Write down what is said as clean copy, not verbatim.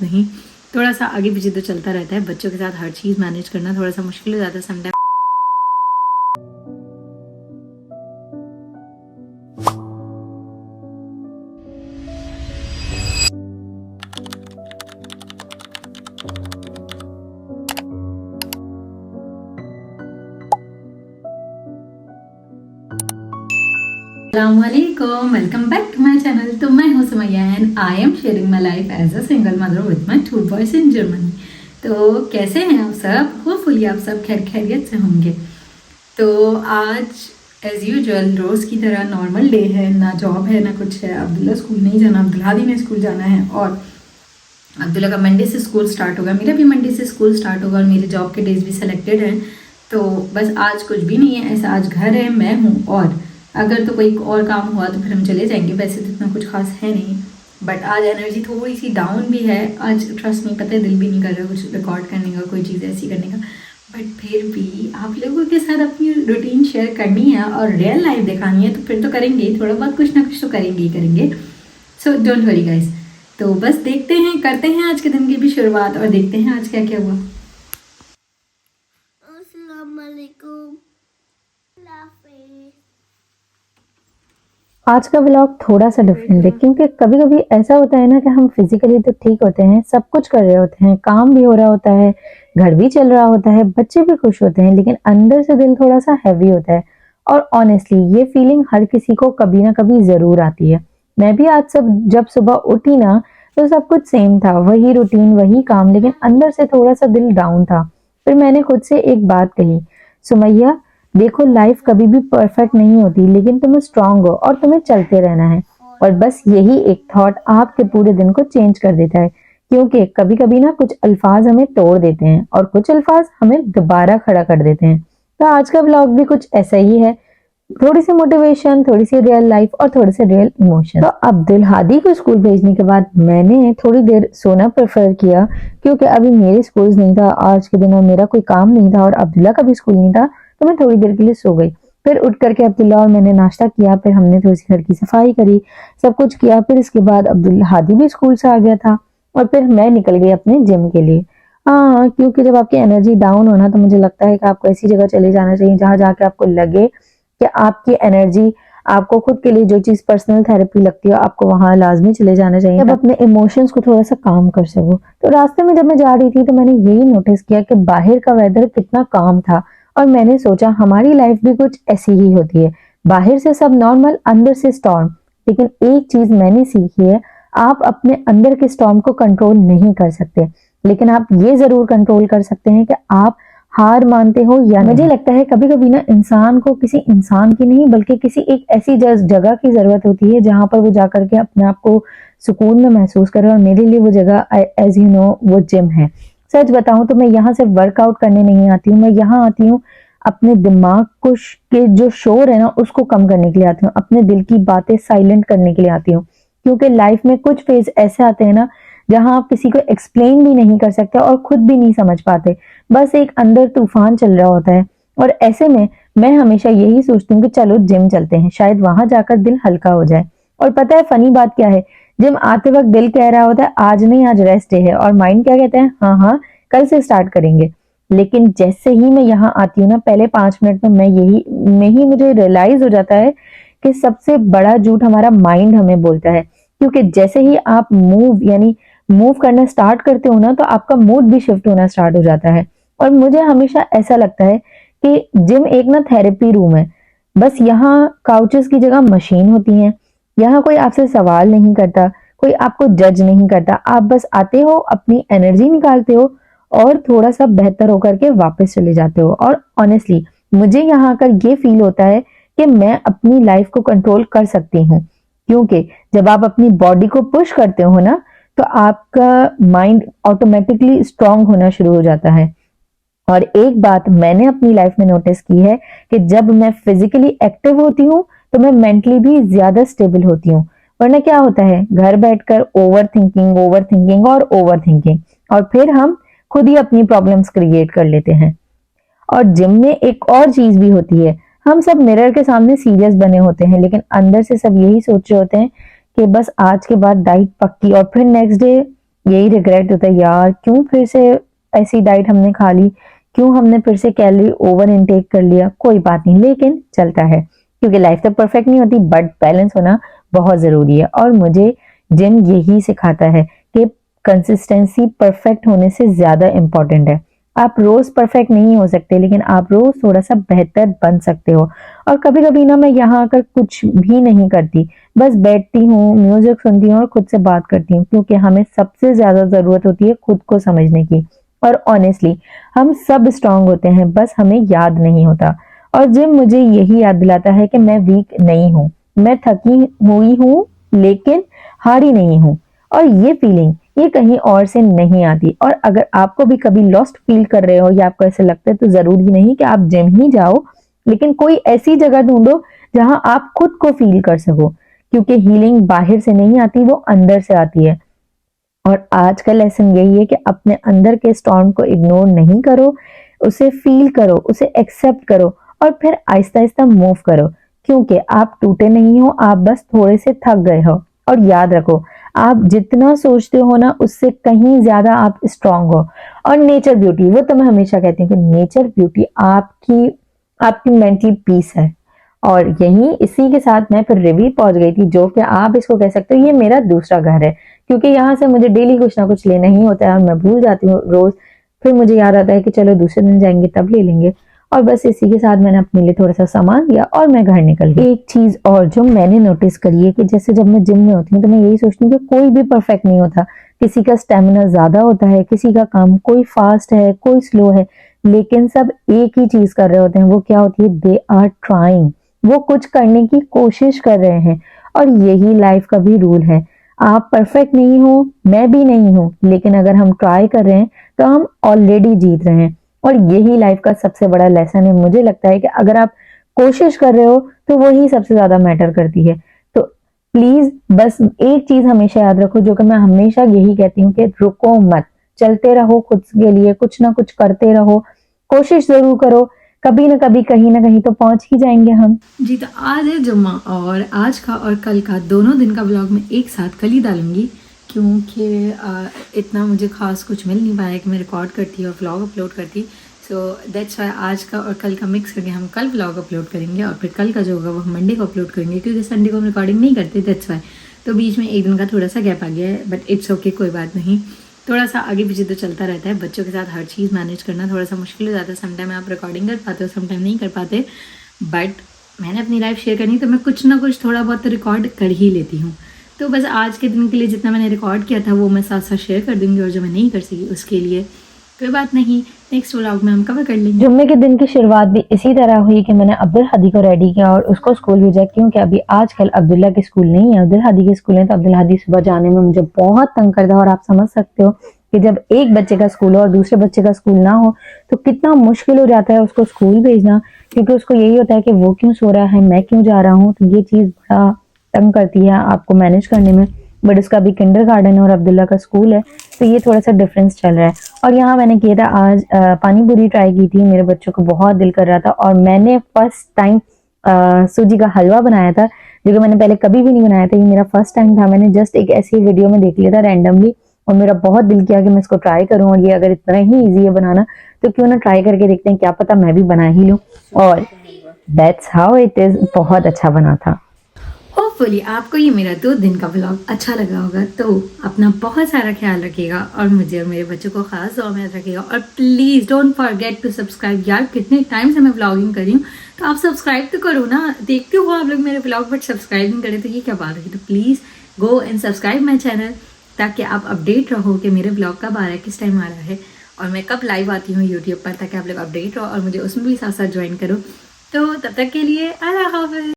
नहीं, थोड़ा सा आगे पीछे तो चलता रहता है। बच्चों के साथ हर चीज़ मैनेज करना थोड़ा सा मुश्किल हो जाता है समटाइम। अस्सलामुअलैकुम, welcome back to my channel. तो मैं हूँ Sumaiya and I am sharing my life as a single mother with my 2 boys in Germany. तो कैसे हैं आप सब? होपफुली आप सब खैर खैरियत से होंगे। तो आज एज़ यूजुअल रोज़ की तरह नॉर्मल डे है, ना जॉब है ना कुछ है। अब्दुल्ला स्कूल नहीं जाना, अब्दुल्ला हादी ने स्कूल जाना है और अब्दुल्ला का मंडे से स्कूल स्टार्ट होगा, मेरा भी मंडे से स्कूल स्टार्ट होगा और मेरे जॉब के डेज भी सिलेक्टेड हैं। तो बस आज कुछ भी नहीं है ऐसा, आज घर है, मैं हूँ और अगर तो कोई और काम हुआ तो फिर हम चले जाएंगे। वैसे तो इतना कुछ खास है नहीं, बट आज एनर्जी थोड़ी सी डाउन भी है। आज ट्रस्ट नहीं, पता है दिल भी नहीं कर रहा कुछ रिकॉर्ड करने का, कोई चीज़ ऐसी करने का। बट फिर भी आप लोगों के साथ अपनी रूटीन शेयर करनी है और रियल लाइफ दिखानी है तो फिर तो करेंगे ही, थोड़ा बहुत कुछ ना कुछ तो करेंगे ही करेंगे। So don't worry guys. तो बस देखते हैं, करते हैं आज के दिन की भी शुरुआत और देखते हैं आज क्या क्या हुआ। अस्सलाम वालेकुम। आज का व्लॉग थोड़ा सा डिफरेंट है क्योंकि कभी कभी ऐसा होता है ना कि हम फिजिकली तो ठीक होते हैं, सब कुछ कर रहे होते हैं, काम भी हो रहा होता है, घर भी चल रहा होता है, बच्चे भी खुश होते हैं, लेकिन अंदर से दिल थोड़ा सा हैवी होता है। और ऑनेस्टली ये फीलिंग हर किसी को कभी ना कभी जरूर आती है। मैं भी आज जब सुबह उठी ना तो सब कुछ सेम था, वही रूटीन वही काम, लेकिन अंदर से थोड़ा सा दिल डाउन था। फिर मैंने खुद से एक बात कही, सुमैया देखो लाइफ कभी भी परफेक्ट नहीं होती, लेकिन तुम स्ट्रांग हो और तुम्हें चलते रहना है। और बस यही एक थॉट आपके पूरे दिन को चेंज कर देता है, क्योंकि कभी कभी ना कुछ अल्फाज हमें तोड़ देते हैं और कुछ अल्फाज हमें दोबारा खड़ा कर देते हैं। तो आज का ब्लॉग भी कुछ ऐसा ही है, थोड़ी सी मोटिवेशन, थोड़ी सी रियल लाइफ और थोड़े से रियल इमोशन। तो अब्दुल हादी को स्कूल भेजने के बाद मैंने थोड़ी देर सोना प्रेफर किया, क्योंकि अभी मेरे स्कूल नहीं था आज के दिन और मेरा कोई काम नहीं था और अब्दुल्ला का भी स्कूल नहीं था, तो मैं थोड़ी देर के लिए सो गई। फिर उठ करके अब्दुल्ला और मैंने नाश्ता किया, फिर हमने थोड़ी सी घर की सफाई करी, सब कुछ किया। फिर इसके बाद अब्दुल हादी भी स्कूल से आ गया था और फिर मैं निकल गई अपने जिम के लिए। हाँ, क्योंकि जब आपकी एनर्जी डाउन होना तो मुझे लगता है कि आपको ऐसी जगह चले जाना चाहिए जहां जाके आपको लगे कि आपकी एनर्जी, आपको खुद के लिए जो चीज पर्सनल थेरेपी लगती है आपको वहां लाजमी चले जाना चाहिए, तब अपने इमोशंस को थोड़ा सा काम कर सको। तो रास्ते में जब मैं जा रही थी तो मैंने यही नोटिस किया कि बाहर का वेदर कितना काम था और मैंने सोचा हमारी लाइफ भी कुछ ऐसी ही होती है, बाहर से सब नॉर्मल, अंदर से स्टॉर्म। लेकिन एक चीज मैंने सीखी है, आप अपने अंदर के स्टॉर्म को कंट्रोल नहीं कर सकते, लेकिन आप ये जरूर कंट्रोल कर सकते हैं कि आप हार मानते हो या नहीं। मुझे लगता है कभी कभी ना इंसान को किसी इंसान की नहीं बल्कि किसी एक ऐसी जगह की जरूरत होती है जहां पर वो जाकर के अपने आप को सुकून में महसूस करे, और मेरे लिए वो जगह एज यू नो वो जिम है। सच बताऊं तो मैं यहाँ से वर्कआउट करने नहीं आती हूँ, मैं यहाँ आती हूँ अपने दिमाग को के जो शोर है ना उसको कम करने के लिए आती हूँ, अपने दिल की बातें साइलेंट करने के लिए आती हूँ। क्योंकि लाइफ में कुछ फेज ऐसे आते हैं ना जहां आप किसी को एक्सप्लेन भी नहीं कर सकते और खुद भी नहीं समझ पाते, बस एक अंदर तूफान चल रहा होता है। और ऐसे में मैं हमेशा यही सोचती हूँ कि चलो जिम चलते हैं, शायद वहां जाकर दिल हल्का हो जाए। और पता है फनी बात क्या है, जिम आते वक्त दिल कह रहा होता है आज नहीं, आज रेस्ट डे है, और माइंड क्या कहता है, हाँ हाँ कल से स्टार्ट करेंगे। लेकिन जैसे ही मैं यहाँ आती हूँ ना, पहले 5 मिनट में मैं ही मुझे रियलाइज हो जाता है कि सबसे बड़ा झूठ हमारा माइंड हमें बोलता है। क्योंकि जैसे ही आप मूव करना स्टार्ट करते हो ना तो आपका मूड भी शिफ्ट होना स्टार्ट हो जाता है। और मुझे हमेशा ऐसा लगता है कि जिम एक ना थेरेपी रूम है। बस यहाँ काउचेस की जगह मशीन होती हैं, यहाँ कोई आपसे सवाल नहीं करता, कोई आपको जज नहीं करता, आप बस आते हो, अपनी एनर्जी निकालते हो और थोड़ा सा बेहतर होकर के वापस चले जाते हो। और ऑनेस्टली मुझे यहाँ आकर ये फील होता है कि मैं अपनी लाइफ को कंट्रोल कर सकती हूँ, क्योंकि जब आप अपनी बॉडी को पुश करते हो ना तो आपका माइंड ऑटोमेटिकली स्ट्रांग होना शुरू हो जाता है। और एक बात मैंने अपनी लाइफ में नोटिस की है कि जब मैं फिजिकली एक्टिव होती हूँ तो मैं मेंटली भी ज्यादा स्टेबल होती हूँ। वरना क्या होता है, घर बैठकर ओवर थिंकिंग और ओवर थिंकिंग, और फिर हम खुद ही अपनी प्रॉब्लम्स क्रिएट कर लेते हैं। और जिम में एक और चीज भी होती है, हम सब मिरर के सामने सीरियस बने होते हैं, लेकिन अंदर से सब यही सोच रहे होते हैं कि बस आज के बाद डाइट पक्की, और फिर नेक्स्ट डे यही रिग्रेट होता है यार, क्यों फिर से ऐसी डाइट हमने खा ली, क्यों हमने फिर से कैलोरी ओवर इनटेक कर लिया। कोई बात नहीं, लेकिन चलता है, क्योंकि लाइफ तो परफेक्ट नहीं होती, बट बैलेंस होना बहुत जरूरी है। और मुझे जिम यही सिखाता है कि कंसिस्टेंसी परफेक्ट होने से ज्यादा इंपॉर्टेंट है। आप रोज परफेक्ट नहीं हो सकते, लेकिन आप रोज थोड़ा सा बेहतर बन सकते हो। और कभी कभी ना मैं यहाँ आकर कुछ भी नहीं करती, बस बैठती हूँ, म्यूजिक सुनती हूँ और खुद से बात करती हूँ, क्योंकि हमें सबसे ज्यादा जरूरत होती है खुद को समझने की। और ऑनेस्टली हम सब स्ट्रांग होते हैं, बस हमें याद नहीं होता। और जिम मुझे यही याद दिलाता है कि मैं वीक नहीं हूँ, मैं थकी हुई हूँ, लेकिन हारी नहीं हूँ। और ये फीलिंग ये कहीं और से नहीं आती। और अगर आपको भी कभी लॉस्ट फील कर रहे हो या आपको ऐसे लगता है, तो जरूरी नहीं कि आप जिम ही जाओ, लेकिन कोई ऐसी जगह ढूंढो जहां आप खुद को फील कर सको, क्योंकि हीलिंग बाहर से नहीं आती, वो अंदर से आती है। और आज का लेसन यही है कि अपने अंदर के स्टॉर्म को इग्नोर नहीं करो, उसे फील करो, उसे एक्सेप्ट करो और फिर आहिस्ता आहिस्ता मूव करो, क्योंकि आप टूटे नहीं हो, आप बस थोड़े से थक गए हो। और याद रखो, आप जितना सोचते हो ना, उससे कहीं ज्यादा आप स्ट्रांग हो। और नेचर ब्यूटी, वो तो मैं हमेशा कहती हूँ कि नेचर ब्यूटी आपकी आपकी मेंटली पीस है। और यही इसी के साथ मैं फिर रिव्यू पहुंच गई थी, जो कि आप इसको कह सकते हो ये मेरा दूसरा घर है, क्योंकि यहाँ से मुझे डेली कुछ ना कुछ लेना ही होता है और मैं भूल जाती हूँ रोज। फिर मुझे याद आता है कि चलो दूसरे दिन जाएंगे तब ले लेंगे। और बस इसी के साथ मैंने अपने लिए थोड़ा सा सामान लिया और मैं घर निकल गई। एक चीज और जो मैंने नोटिस करी है कि जैसे जब मैं जिम में होती हूँ तो मैं यही सोचती हूँ कि कोई भी परफेक्ट नहीं होता, किसी का स्टेमिना ज्यादा होता है, किसी का कम, कोई फास्ट है, कोई स्लो है, लेकिन सब एक ही चीज कर रहे होते हैं। वो क्या होती है? दे आर ट्राइंग, वो कुछ करने की कोशिश कर रहे हैं। और यही लाइफ का भी रूल है, आप परफेक्ट नहीं हो, मैं भी नहीं हूं, लेकिन अगर हम ट्राई कर रहे हैं तो हम ऑलरेडी जीत रहे हैं। और यही लाइफ का सबसे बड़ा लेसन है। मुझे लगता है कि अगर आप कोशिश कर रहे हो तो वही सबसे ज्यादा मैटर करती है। तो प्लीज बस एक चीज हमेशा याद रखो, जो कि मैं हमेशा यही कहती हूँ कि रुको मत, चलते रहो, खुद के लिए कुछ ना कुछ करते रहो, कोशिश जरूर करो, कभी ना कभी कहीं ना कहीं तो पहुंच ही जाएंगे हम। जी, तो आज है जुम्मा और आज का और कल का दोनों दिन का व्लॉग मैं एक साथ कल ही डालूंगी, क्योंकि इतना मुझे खास कुछ मिल नहीं पाया कि मैं रिकॉर्ड करती और व्लॉग अपलोड करती। सो दैट्स वाई आज का और कल का मिक्स करके हम कल व्लॉग अपलोड करेंगे और फिर कल का जो होगा वो हम मंडे को अपलोड करेंगे, क्योंकि संडे को हम रिकॉर्डिंग नहीं करते, दैट्स वाई। तो बीच में एक दिन का थोड़ा सा गैप आ गया है, बट इट्स ओके, कोई बात नहीं। थोड़ा सा आगे पीछे तो चलता रहता है, बच्चों के साथ हर चीज़ मैनेज करना थोड़ा सा मुश्किल हो जाता है। समटाइम आप रिकॉर्डिंग कर पाते हो, समटाइम नहीं कर पाते, बट मैंने अपनी लाइफ शेयर करनी तो मैं कुछ ना कुछ थोड़ा बहुत तो रिकॉर्ड कर ही लेती हूँ। तो बस आज के दिन के लिए जितना मैंने रिकॉर्ड किया था वो मैं साथ साथ शेयर कर दूँगी, और जो मैं नहीं कर सकी उसके लिए कोई बात नहीं, नेक्स्ट व्लॉग में हम कवर कर लेंगे। जुम्मे के दिन की शुरुआत भी इसी तरह हुई कि मैंने अब्दुल हादी को रेडी किया और उसको स्कूल भेजा, क्योंकि अभी आजकल अब्दुल्ला के स्कूल नहीं है, अब्दुल हादी के स्कूल है। तो अब्दुल हादी सुबह जाने में मुझे बहुत तंग करता है, और आप समझ सकते हो कि जब एक बच्चे का स्कूल हो और दूसरे बच्चे का स्कूल ना हो तो कितना मुश्किल हो जाता है उसको स्कूल भेजना, क्योंकि उसको यही होता है कि वो क्यों सो रहा है, मैं क्यों जा रहा हूँ। तो ये चीज बड़ा तंग करती है आपको मैनेज करने में। बट उसका अभी किंडरगार्टन है और अब्दुल्ला का स्कूल है, तो ये थोड़ा सा डिफरेंस चल रहा है। और यहाँ मैंने किया था आज पानी पूरी ट्राई की थी, मेरे बच्चों को बहुत दिल कर रहा था, और मैंने फर्स्ट टाइम सूजी का हलवा बनाया था, जो कि मैंने पहले कभी भी नहीं बनाया था। ये मेरा फर्स्ट टाइम था, मैंने जस्ट एक ऐसी वीडियो में देख लिया था रैंडमली, और मेरा बहुत दिल किया कि मैं इसको ट्राई करूं। और ये अगर इतना ही ईजी है बनाना तो क्यों ना ट्राई करके देखते हैं, क्या पता मैं भी बना ही लूं। और दैट्स हाउ इट इज, बहुत अच्छा बना था। होपफुली आपको ये मेरा 2 दिन का व्लॉग अच्छा लगा होगा। तो अपना बहुत सारा ख्याल रखिएगा और मुझे और मेरे बच्चों को खास दुआ में याद रखिएगा। और please don't forget to subscribe. यार कितने टाइम से मैं व्लॉगिंग कर रही हूँ, तो आप सब्सक्राइब तो करो ना। देखते हो आप लोग मेरे व्लॉग बट सब्सक्राइब नहीं करें, तो ये क्या बात है। तो please go and subscribe my channel, ताकि आप अपडेट रहो कि मेरे व्लॉग कब आ रहा है, किस टाइम आ रहा है, और मैं कब लाइव आती हूँ यूट्यूब पर, ताकि आप लोग अपडेट रहो और मुझे उसमें भी साथ साथ ज्वाइन करो। तो तब तक के लिए अल्लाह हाफ़िज़।